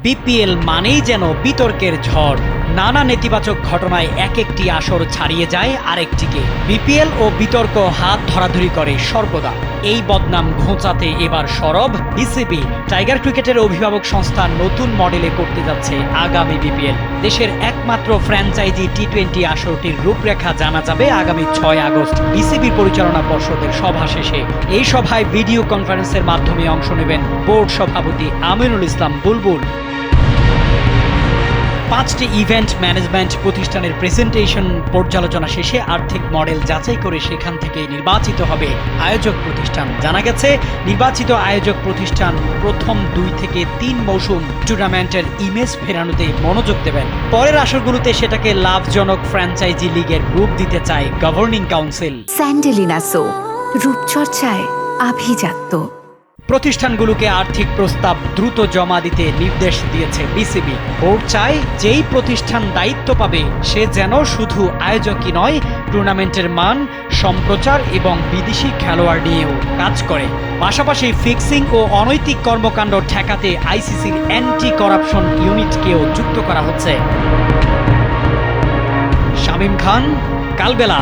BPL মানেই যেন বিতর্কের ঝড়। নানা নেতিবাচক ঘটনায় এক একটি আসর ছাড়িয়ে যায় আরেকটিকে। বিপিএল ও বিতর্ক হাত ধরাধরি করে সর্বদা। এই বদনাম ঘোচাতে এবার সরব বিসিবি। টাইগার ক্রিকেটের অভিভাবক সংস্থা নতুন মডেলে করতে যাচ্ছে আগামী বিপিএল। দেশের একমাত্র ফ্র্যাঞ্চাইজি টি-20 আসরটির রূপরেখা জানা যাবে আগামী 6 আগস্ট বিসিবির পরিচালনা পর্ষদের সভা শেষে। এই সভায় ভিডিও কনফারেন্সের মাধ্যমে অংশ নেবেন বোর্ড সভাপতি আমিনুল ইসলাম বুলবুল। 5টি ইভেন্ট ম্যানেজমেন্ট প্রতিষ্ঠানের প্রেজেন্টেশন পর্যালোচনা শেষে আর্থিক মডেল যাচাই করে সেখান থেকে নির্বাচিত হবে আয়োজক প্রতিষ্ঠান। জানা গেছে, নির্বাচিত আয়োজক প্রতিষ্ঠান প্রথম 2 থেকে 3 মৌসুম টুর্নামেন্টের ইমেজ ফেরানোতে মনোযোগ দেবেন। পরের আসরগুলোতে সেটাকে লাভজনক ফ্র্যাঞ্চাইজি লিগের রূপ দিতে চায় গভর্নিং কাউন্সিল। স্যান্ডেলিনা সো, রূপচর্চায় আভিজাত্য। প্রতিষ্ঠানগুলোকে আর্থিক প্রস্তাব দ্রুত জমা দিতে নির্দেশ দিয়েছে বিসিবি। বোর্ড চায় যেই প্রতিষ্ঠান দায়িত্ব পাবে সে যেন শুধু আয়োজকই নয়, টুর্নামেন্টের মান, সম্প্রচার এবং বিদেশি খেলোয়াড় নিয়েও কাজ করে। পাশাপাশি ফিক্সিং ও অনৈতিক কর্মকাণ্ড ঠেকাতে আইসিসির অ্যান্টি করাপশন ইউনিটকেও যুক্ত করা হচ্ছে। শামীম খান, কালবেলা।